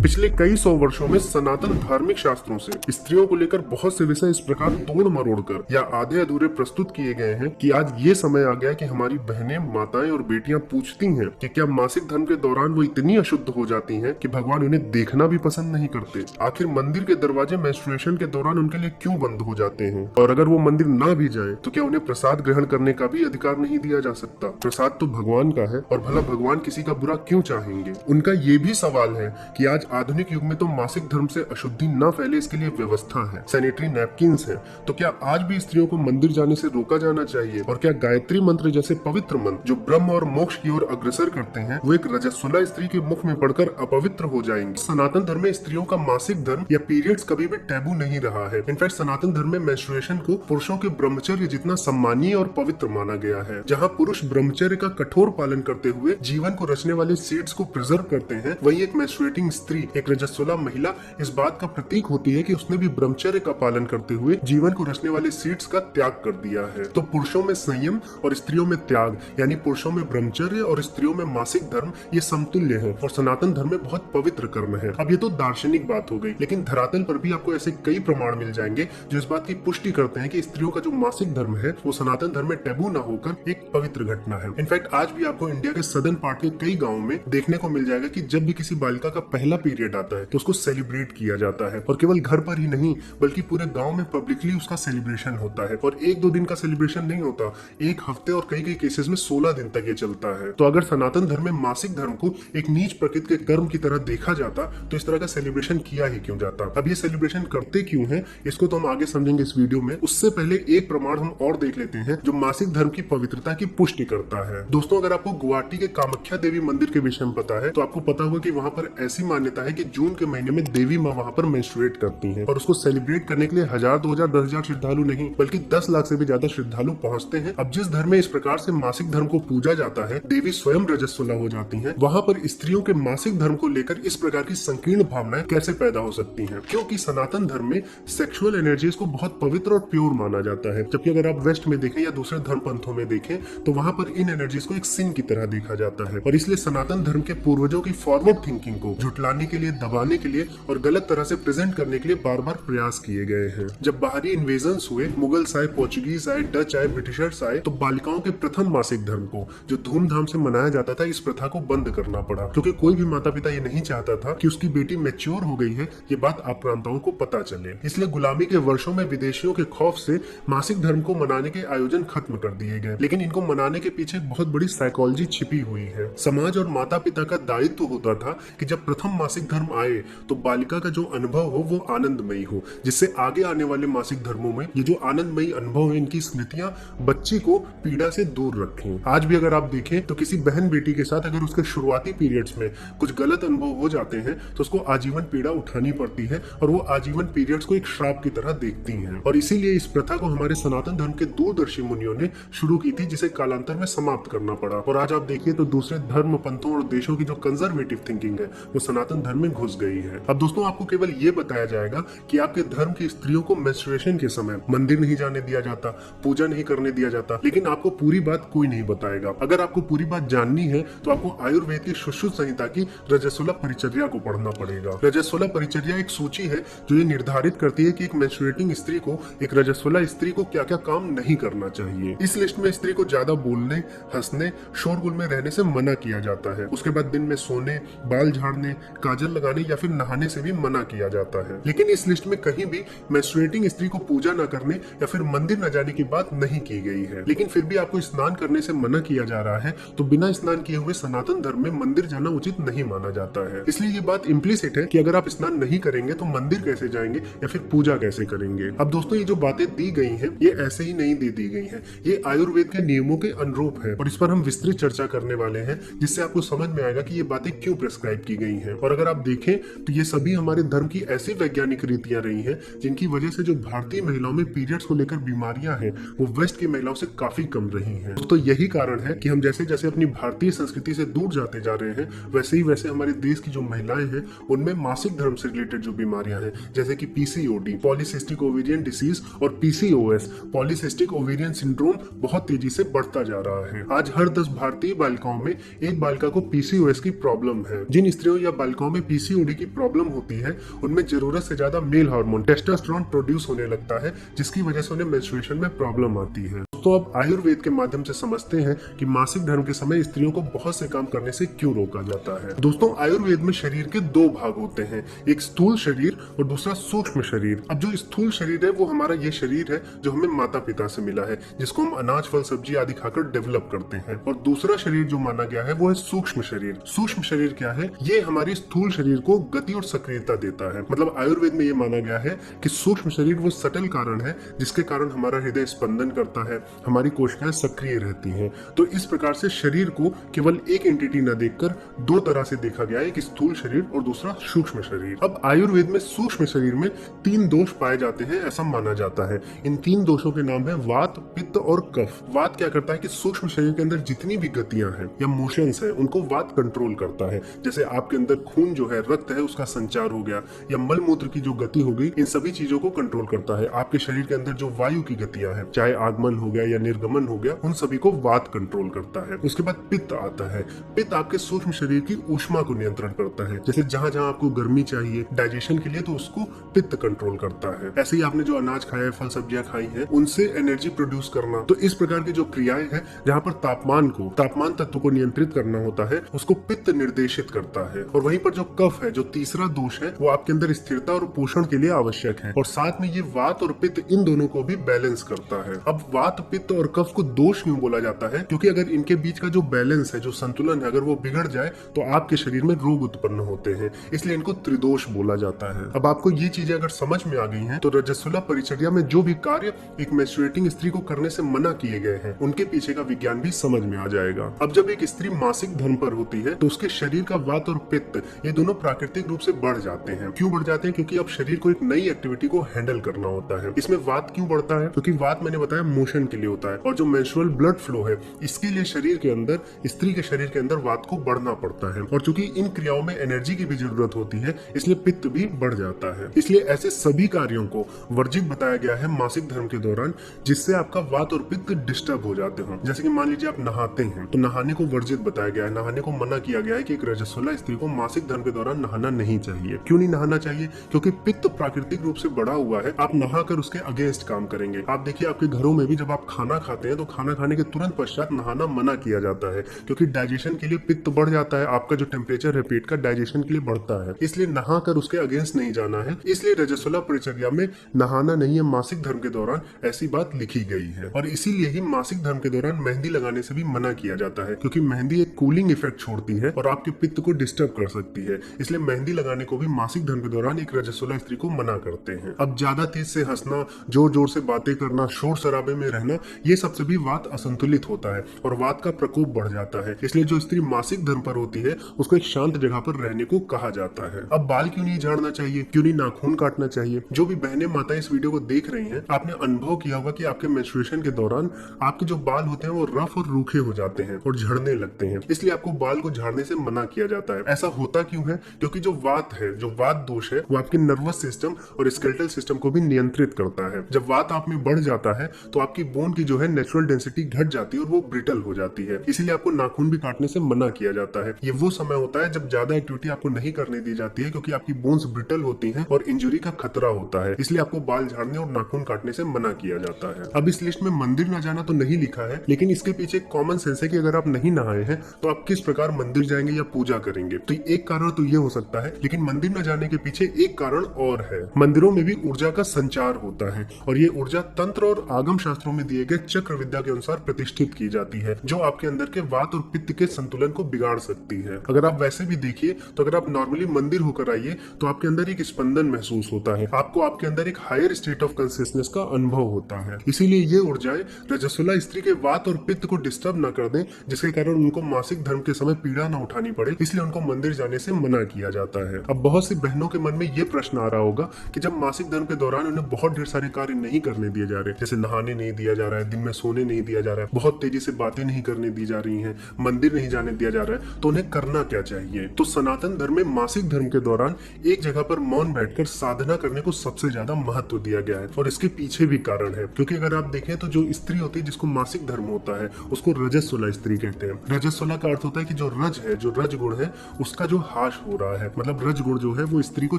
पिछले कई सौ वर्षों में सनातन धार्मिक शास्त्रों से स्त्रियों को लेकर बहुत से विषय इस प्रकार तोड़ मरोड़ कर या आधे अधूरे प्रस्तुत किए गए हैं कि आज ये समय आ गया कि हमारी बहनें, माताएं और बेटियां पूछती हैं कि क्या मासिक धर्म के दौरान वो इतनी अशुद्ध हो जाती हैं कि भगवान उन्हें देखना भी पसंद नहीं करते। आखिर मंदिर के दरवाजे मेंस्ट्रुएशन के दौरान उनके लिए क्यों बंद हो जाते हैं, और अगर वो मंदिर ना भी जाए तो क्या उन्हें प्रसाद ग्रहण करने का भी अधिकार नहीं दिया जा सकता। प्रसाद तो भगवान का है और भला भगवान किसी का बुरा क्यों चाहेंगे। उनका ये भी सवाल है कि आज आधुनिक युग में तो मासिक धर्म से अशुद्धि न फैले इसके लिए व्यवस्था है, सैनिटरी नैपकिन्स है, तो क्या आज भी स्त्रियों को मंदिर जाने से रोका जाना चाहिए। और क्या गायत्री मंत्र जैसे पवित्र मंत्र जो ब्रह्म और मोक्ष की ओर अग्रसर करते हैं वो एक रजस्वला स्त्री के मुख में पड़कर अपवित्र हो जाएंगे। सनातन धर्म में स्त्रियों का मासिक धर्म या पीरियड्स कभी भी टैबू नहीं रहा है। इनफैक्ट सनातन धर्म में मेंस्ट्रुएशन को पुरुषों के ब्रह्मचर्य जितना सम्मानीय और पवित्र माना गया है। जहाँ पुरुष ब्रह्मचर्य का कठोर पालन करते हुए जीवन को रचने वाले सीड्स को प्रिजर्व करते हैं, वही एक मेंस्ट्रुएटिंग स्त्री, एक रजस्वला महिला इस बात का प्रतीक होती है कि उसने भी ब्रह्मचर्य का पालन करते हुए जीवन को रचने वाले सीड्स का त्याग कर दिया है। तो पुरुषों में संयम और स्त्रियों में त्याग, यानी पुरुषों में ब्रह्मचर्य और स्त्रियों में मासिक धर्म, ये समतुल्य है और सनातन धर्म में बहुत पवित्र कर्म है। अब ये तो दार्शनिक बात हो गई, लेकिन धरातल पर भी आपको ऐसे कई प्रमाण मिल जाएंगे जो इस बात की पुष्टि करते हैं कि स्त्रियों का जो मासिक धर्म है वो सनातन धर्म में टैबू न होकर एक पवित्र घटना है। इनफैक्ट आज भी आपको इंडिया के सदर्न पार्ट के कई गाँव में देखने को मिल जाएगा कि जब भी किसी बालिका का पहला पीरियड आता है तो उसको सेलिब्रेट किया जाता है, और केवल घर पर ही नहीं बल्कि पूरे गांव में पब्लिकली उसका सेलिब्रेशन होता है। और एक दो दिन का सेलिब्रेशन नहीं होता, एक हफ्ते और कई केसेस में 16 दिन तक ये चलता है। तो अगर सनातन धर्म में मासिक धर्म को एक नीच प्रकृति के कर्म की तरह देखा जाता तो इस तरह का सेलिब्रेशन किया ही क्यों जाता। अब ये सेलिब्रेशन करते क्यों है इसको तो हम आगे समझेंगे इस वीडियो में। उससे पहले एक प्रमाण हम और देख लेते हैं जो मासिक धर्म की पवित्रता की पुष्टि करता है। दोस्तों, अगर आपको गुवाहाटी के कामाख्या देवी मंदिर के विषय में पता है तो आपको पता होगा कि वहाँ पर ऐसी मान्यता है कि जून के महीने में देवी माँ वहाँ पर मेंस्ट्रुएट करती हैं, और उसको सेलिब्रेट करने के लिए 1000, 2000, 10,000 श्रद्धालु नहीं बल्कि 10 लाख से भी ज्यादा श्रद्धालु पहुँचते हैं। अब जिस धर्म में इस प्रकार से मासिक धर्म को पूजा जाता है, देवी स्वयं रजस्वला हो जाती हैं, वहाँ पर स्त्रियों के मासिक धर्म को लेकर इस प्रकार की संकीर्ण भावनाएं कैसे पैदा हो सकती हैं। क्योंकि सनातन धर्म में सेक्सुअल एनर्जीज को बहुत पवित्र और प्योर माना जाता है, जबकि अगर आप वेस्ट में देखें या दूसरे धर्म पंथों में देखें तो वहाँ पर इन एनर्जीज को एक सिन की तरह देखा जाता है। और इसलिए सनातन धर्म के पूर्वजों की फॉरवर्ड थिंकिंग को झुटलाने के लिए, दबाने के लिए और गलत तरह से प्रेजेंट करने के लिए बार बार प्रयास किए गए हैं। जब बाहरी इन्वेजन्स हुए, मुगल्स आए, पोर्चुगीज आए, डच आए, ब्रिटिशर्स आए, तो बालिकाओं के प्रथम मासिक धर्म को जो धूमधाम से मनाया जाता था, इस प्रथा को बंद करना पड़ा, क्योंकि कोई भी माता पिता ये नहीं चाहता था कि उसकी बेटी मैच्योर हो गई है ये बात आक्रांताओं को पता चले। इसलिए गुलामी के वर्षों में विदेशियों के खौफ से मासिक धर्म को मनाने के आयोजन खत्म कर दिए गए, लेकिन इनको मनाने के पीछे बहुत बड़ी साइकोलॉजी छिपी हुई है। समाज और माता पिता का दायित्व होता था कि जब प्रथम मासिक धर्म आए तो बालिका का जो अनुभव हो वो आनंदमयी हो, जिससे आगे आने वाले मासिक धर्मों में ये जो आनंदमयी अनुभव है, इनकी स्मृतियां बच्ची को पीड़ा से दूर रखें। आज भी अगर आप देखें तो किसी बहन बेटी के साथ अगर उसके शुरुआती पीरियड्स में कुछ गलत अनुभव हो जाते हैं तो उसको आजीवन पीड़ा उठानी पड़ती है, और वो आजीवन पीरियड्स को एक श्राप की तरह देखती हैं। और इसीलिए इस प्रथा को हमारे सनातन धर्म के दूरदर्शी मुनियों ने शुरू की थी, जिसे कालांतर में समाप्त करना पड़ा। और आज आप देखिए तो दूसरे धर्म, पंथों और देशों की जो कंजर्वेटिव थिंकिंग है वो सनातन धर्म में घुस गई है। अब दोस्तों, आपको केवल ये बताया जाएगा कि आपके धर्म की स्त्रियों को मेंस्ट्रुएशन के समय मंदिर नहीं जाने दिया जाता, पूजा नहीं करने दिया जाता, लेकिन आपको पूरी बात कोई नहीं बताएगा। अगर आपको पूरी बात जाननी है तो आपको आयुर्वेद की सुश्रुत संहिता की रजस्वला परिचर्या को पढ़ना पड़ेगा। रजस्वला परिचर्या एक सूची है जो ये निर्धारित करती है कि एक मेंस्ट्रुएटिंग स्त्री को, एक रजस्वला स्त्री को क्या क्या काम नहीं करना चाहिए। इस लिस्ट में स्त्री को ज्यादा बोलने, हंसने, शोरगुल में रहने से मना किया जाता है। उसके बाद दिन में सोने, बाल झाड़ने, काजल लगाने या फिर नहाने से भी मना किया जाता है। लेकिन इस लिस्ट में कहीं भी मेंस्ट्रुएटिंग स्त्री को पूजा न करने या फिर मंदिर न जाने की बात नहीं की गई है। लेकिन फिर भी आपको स्नान करने से मना किया जा रहा है, तो बिना स्नान किए हुए सनातन धर्म में मंदिर जाना उचित नहीं माना जाता है। इसलिए ये बात इम्प्लिसिट है कि अगर आप स्नान नहीं करेंगे तो मंदिर कैसे जाएंगे या फिर पूजा कैसे करेंगे। अब दोस्तों, ये जो बातें दी गई हैं ये ऐसे ही नहीं दे दी गई हैं, ये आयुर्वेद के नियमों के अनुरूप है, और इस पर हम विस्तृत चर्चा करने वाले हैं, जिससे आपको समझ में आएगा कि ये बातें क्यों प्रेस्क्राइब की गई हैं। और अगर आप देखें तो ये सभी हमारे धर्म की ऐसी वैज्ञानिक रीतियां रही हैं जिनकी वजह से जो भारतीय महिलाओं में पीरियड्स को लेकर बीमारियां हैं वो वेस्ट की महिलाओं से काफी कम रही हैं। तो यही कारण है कि हम जैसे जैसे अपनी भारतीय संस्कृति से दूर जाते जा रहे हैं, वैसे हमारे देश की जो महिलाएं हैं उनमें मासिक धर्म से रिलेटेड जो बीमारियां हैं, जैसे कि पीसीओडी, पॉलीसिस्टिक ओवेरियन डिसीज, और पीसीओएस, पॉलीसिस्टिक ओवेरियन सिंड्रोम, बहुत तेजी से बढ़ता जा रहा है। आज हर 10 भारतीय बालिकाओं में एक बालिका को पीसीओएस की प्रॉब्लम है। जिन स्त्रियों या बालिकाओं में पीसीओडी की प्रॉब्लम होती है उनमें जरूरत से ज्यादा मेल हार्मोन टेस्टोस्टेरोन प्रोड्यूस होने लगता है, जिसकी वजह से उन्हें मेंस्ट्रुएशन में प्रॉब्लम आती है। तो अब आयुर्वेद के माध्यम से समझते हैं कि मासिक धर्म के समय स्त्रियों को बहुत से काम करने से क्यों रोका जाता है। दोस्तों, आयुर्वेद में शरीर के दो भाग होते हैं, एक स्थूल शरीर और दूसरा सूक्ष्म शरीर। अब जो स्थूल शरीर है वो हमारा ये शरीर है जो हमें माता पिता से मिला है, जिसको हम अनाज फल सब्जी आदि खाकर डेवलप करते हैं। और दूसरा शरीर जो माना गया है वो है सूक्ष्म शरीर। सूक्ष्म शरीर क्या है? ये हमारी स्थूल शरीर को गति और सक्रियता देता है। मतलब आयुर्वेद में ये माना गया है कि सूक्ष्म शरीर वो सटल कारण है जिसके कारण हमारा हृदय स्पंदन करता है, हमारी कोशिकाएं सक्रिय रहती हैं। तो इस प्रकार से शरीर को केवल एक एंटिटी न देखकर दो तरह से देखा गया है, एक स्थूल शरीर और दूसरा सूक्ष्म शरीर। अब आयुर्वेद में सूक्ष्म शरीर में 3 दोष पाए जाते हैं, ऐसा माना जाता है। इन 3 दोषों के नाम है वात, पित्त और कफ। वात क्या करता है कि सूक्ष्म शरीर के अंदर जितनी भी गतियां हैं या मोशंस हैं उनको वात कंट्रोल करता है। जैसे आपके अंदर खून जो है, रक्त है, उसका संचार हो गया या मल मूत्र की जो गति हो गई, इन सभी चीजों को कंट्रोल करता है। आपके शरीर के अंदर जो वायु की गतियां हैं, चाहे आगमन हो गया या निर्गमन हो गया, उन सभी को वात कंट्रोल करता है। उसके बाद पित्त आता है। पित्त आपके सूक्ष्म शरीर की ऊष्मा को नियंत्रण करता है। जैसे जहां जहां आपको गर्मी चाहिए डाइजेशन के लिए, तो उसको पित्त कंट्रोल करता है। ऐसे ही आपने जो अनाज खाया है, फल सब्जियां खाई हैं, उनसे एनर्जी प्रोड्यूस करना। तो इस प्रकार की जो क्रियाएं हैं जहां पर तापमान तत्व को नियंत्रित करना होता है, उसको पित्त निर्देशित करता है। और वहीं पर जो कफ है, जो तीसरा दोष है, वो आपके अंदर स्थिरता और पोषण के लिए आवश्यक है। और साथ में ये वात और पित्त इन दोनों को भी बैलेंस करता है। अब वात, पित्त और कफ को दोष क्यों बोला जाता है? क्योंकि अगर इनके बीच का जो बैलेंस है, जो संतुलन है, अगर वो बिगड़ जाए तो आपके शरीर में रोग उत्पन्न होते हैं, इसलिए इनको त्रिदोष बोला जाता है। अब आपको ये चीजें अगर समझ में आ गई हैं, तो रजस्वला परिचर्या में जो भी कार्य एक मेंस्ट्रुएटिंग स्त्री को करने से मना किए गए हैं, उनके पीछे का विज्ञान भी समझ में आ जाएगा। अब जब एक स्त्री मासिक धर्म पर होती है तो उसके शरीर का वात और पित्त ये दोनों प्राकृतिक रूप से बढ़ जाते हैं। क्यों बढ़ जाते हैं? क्योंकि अब शरीर को एक नई एक्टिविटी को हैंडल करना होता है। इसमें वात क्यों बढ़ता है? क्योंकि वात मैंने बताया मोशन के लिए होता है, और जो मेंस्ट्रुअल ब्लड फ्लो है, इसके लिए शरीर के अंदर, स्त्री के शरीर के अंदर वात को बढ़ना पड़ता है। और चूंकि इन क्रियाओं में एनर्जी की भी जरूरत होती है, इसलिए पित्त भी बढ़ जाता है। इसलिए ऐसे सभी कार्यों को वर्जित बताया गया है मासिक धर्म के दौरान, जिससे आपका वात और पित्त डिस्टर्ब हो जाते हो। जैसे कि मान लीजिए आप नहाते हैं, तो नहाने को वर्जित बताया गया है, नहाने को मना किया गया है कि एक रजस्वला स्त्री को मासिक धर्म के दौरान नहाना नहीं चाहिए। क्यों नहीं नहाना चाहिए? क्योंकि पित्त प्राकृतिक रूप से बढ़ा हुआ है, आप नहाकर उसके अगेंस्ट काम करेंगे। आप देखिए आपके घरों में भी जब आप खाना खाते हैं तो खाना खाने के तुरंत पश्चात नहाना मना किया जाता है, क्योंकि डाइजेशन के लिए पित्त बढ़ जाता है, आपका जो टेम्परेचर है पेट का डाइजेशन के लिए बढ़ता है, इसलिए नहाकर उसके अगेंस्ट नहीं जाना है। इसलिए रजस्वला परिचर्या में नहाना नहीं है मासिक धर्म के दौरान, ऐसी बात लिखी गई है। और इसीलिए ही मासिक धर्म के दौरान मेहंदी लगाने से भी मना किया जाता है, क्योंकि मेहंदी एक कूलिंग इफेक्ट छोड़ती है और आपके पित्त को डिस्टर्ब कर सकती है। इसलिए मेहंदी लगाने को भी मासिक धर्म के दौरान एक रजस्वला स्त्री को मना करते हैं। अब ज्यादा तेज से हंसना, जोर जोर से बातें करना, शोर शराबे में रहना, ये सबसे भी वात असंतुलित होता है और वात का प्रकोप बढ़ जाता है। इसलिए जो स्त्री मासिक धर्म पर होती है उसको एक शांत जगह पर रहने को कहा जाता है। अब बाल क्यों नहीं झाड़ना चाहिए? क्यों नहीं नाखून काटना चाहिए? जो भी बहनें माताएं इस वीडियो को देख रही हैं, आपने अनुभव किया होगा कि आपके मेंस्ट्रुएशन के दौरान आपके जो बाल होते हैं वो रफ और रूखे हो जाते हैं और झड़ने लगते हैं। इसलिए आपको बाल को झाड़ने से मना किया जाता है। ऐसा होता क्यों है? क्योंकि जो वात है, जो वात दोष है, वो आपके नर्वस सिस्टम और स्केलेटल सिस्टम को भी नियंत्रित करता है। जब वात आप में बढ़ जाता है तो आपकी बोन की जो है नेचुरल डेंसिटी घट जाती है और वो ब्रिटल हो जाती है। इसीलिए आपको नाखून भी काटने से मना किया जाता है। ये वो समय होता है जब ज्यादा एक्टिविटी आपको नहीं करने दी जाती है, क्योंकि आपकी बोन्स ब्रिटल होती हैं और इंजरी का खतरा होता है। इसलिए आपको बाल झाड़ने और नाखून काटने से मना किया जाता है। अब इस लिस्ट में मंदिर न जाना तो नहीं लिखा है, लेकिन इसके पीछे कॉमन सेंस है कि अगर आप नहीं नहाए हैं तो आप किस प्रकार मंदिर जाएंगे या पूजा करेंगे। तो एक कारण तो ये हो सकता है, लेकिन मंदिर न जाने के पीछे एक कारण और है। मंदिरों में भी ऊर्जा का संचार होता है और ये ऊर्जा तंत्र और आगम शास्त्रों में दिए गए चक्र विद्या के अनुसार प्रतिष्ठित की जाती है, जो आपके अंदर के वात और पित्त के संतुलन को बिगाड़ सकती है। अगर आप वैसे भी देखिए तो अगर आप नॉर्मली मंदिर होकर आइए तो आपके अंदर एक स्पंदन महसूस होता है, आपको आपके अंदर एक हायर स्टेट ऑफ कॉन्शियसनेस का अनुभव होता है। इसीलिए ये ऊर्जाएं रजस्वला स्त्री के वात और पित्त को डिस्टर्ब न कर दें, जिसके कारण उनको मासिक धर्म के समय पीड़ा न उठानी पड़े, इसलिए उनको मंदिर जाने से मना किया जाता है। अब बहुत सी बहनों के मन में ये प्रश्न आ रहा होगा कि जब मासिक धर्म के दौरान उन्हें बहुत ढेर सारे कार्य नहीं करने दिए जा रहे, जैसे नहाने नहीं दिया जा जा रहा है, दिन में सोने नहीं दिया जा रहा है, बहुत तेजी से बातें नहीं करने दी जा रही हैं, मंदिर नहीं जाने दिया जा रहा है, तो उन्हें करना क्या चाहिए? तो सनातन धर्म में मासिक धर्म के दौरान एक जगह पर मौन बैठकर साधना करने को सबसे ज्यादा महत्व दिया गया है। और इसके पीछे भी कारण है, क्योंकि अगर आप देखें तो जो स्त्री होती है जिसको मासिक धर्म होता है उसको रजस्वला स्त्री कहते हैं। रजस्वला का अर्थ होता है कि जो रज है, जो रज गुण है, उसका जो हाश हो रहा है, मतलब रज गुण जो है वो स्त्री को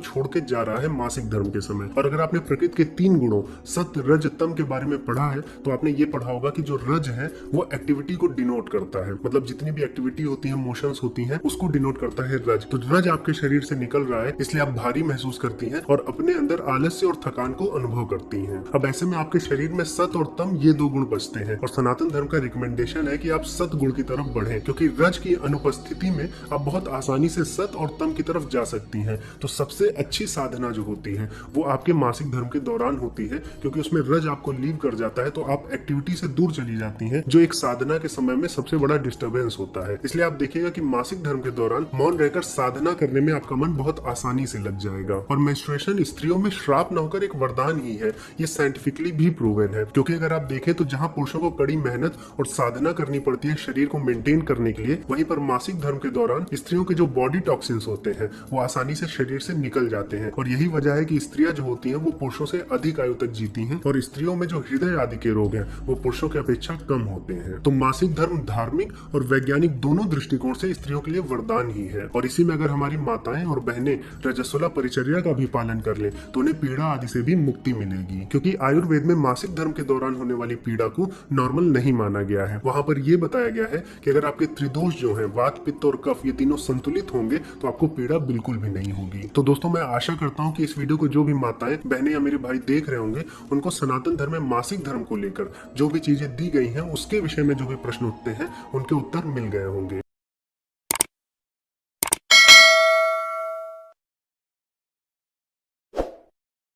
छोड़ के जा रहा है मासिक धर्म के समय। और अगर आपने प्रकृति के 3 गुणों सत्य रज तम के बारे में पढ़ा है तो आपने ये पढ़ा होगा कि जो रज है वो एक्टिविटी को डिनोट करता है, मतलब जितनी भी एक्टिविटी होती है, मोशंस होती हैं, उसको डिनोट करता है रज। तो रज आपके शरीर से निकल रहा है, इसलिए आप भारी महसूस करती हैं और अपने अंदर आलस्य और थकान को अनुभव करती हैं। अब ऐसे में आपके शरीर में सत और तम ये 2 गुण बचते हैं और सनातन धर्म का रिकमेंडेशन है कि आप सत गुण की तरफ बढ़ें, क्योंकि रज की अनुपस्थिति में आप बहुत आसानी से सत और तम की तरफ जा सकती हैं। तो सबसे अच्छी साधना जो होती है वो आपके मासिक धर्म के दौरान होती है, क्योंकि उसमें रज आपको लीव कर जाता है, तो आप एक्टिविटी से दूर चली जाती हैं, जो एक साधना के समय में सबसे बड़ा डिस्टर्बेंस होता है। इसलिए आप देखिएगा कि मासिक धर्म के दौरान मौन रहकर साधना करने में आपका मन बहुत आसानी से लग जाएगा। और मेंस्ट्रुएशन स्त्रियों में श्राप न होकर एक वरदान ही है, ये साइंटिफिकली भी प्रूवन है। क्योंकि अगर आप देखें तो जहां पुरुषों को कड़ी मेहनत और साधना करनी पड़ती है शरीर को मेंटेन करने के लिए, वहीं पर मासिक धर्म के दौरान स्त्रियों के जो बॉडी टॉक्सिन्स होते हैं वो आसानी से शरीर से निकल जाते हैं। और यही वजह है कि स्त्रियां जो होती हैं वो पुरुषों से अधिक आयु तक जीती हैं और स्त्रियों में जो हृदय आदि के रोग हैं वो पुरुषों की अपेक्षा कम होते हैं। तो मासिक धर्म धार्मिक और वैज्ञानिक दोनों दृष्टिकोण से स्त्रियों के लिए वरदान ही है। और इसी में अगर हमारी माताएं और बहनें रजस्वला परिचर्या का भी पालन कर ले तो उन्हें पीड़ा आदि से भी मुक्ति मिलेगी, क्योंकि आयुर्वेद में मासिक धर्म के दौरान होने वाली पीड़ा को नॉर्मल नहीं माना गया है। वहां पर यह बताया गया है कि अगर आपके त्रिदोष जो हैं, वात पित्त और कफ, ये तीनों संतुलित होंगे तो आपको पीड़ा बिल्कुल भी नहीं होगी। तो दोस्तों मैं आशा करता हूं कि इस वीडियो को जो भी माताएं बहनें या मेरे भाई देख रहे होंगे उनको सनातन धर्म में मासिक धर्म को लेकर जो भी चीजें दी गई हैं उसके विषय में जो भी प्रश्न उठते हैं उनके उत्तर मिल गए होंगे।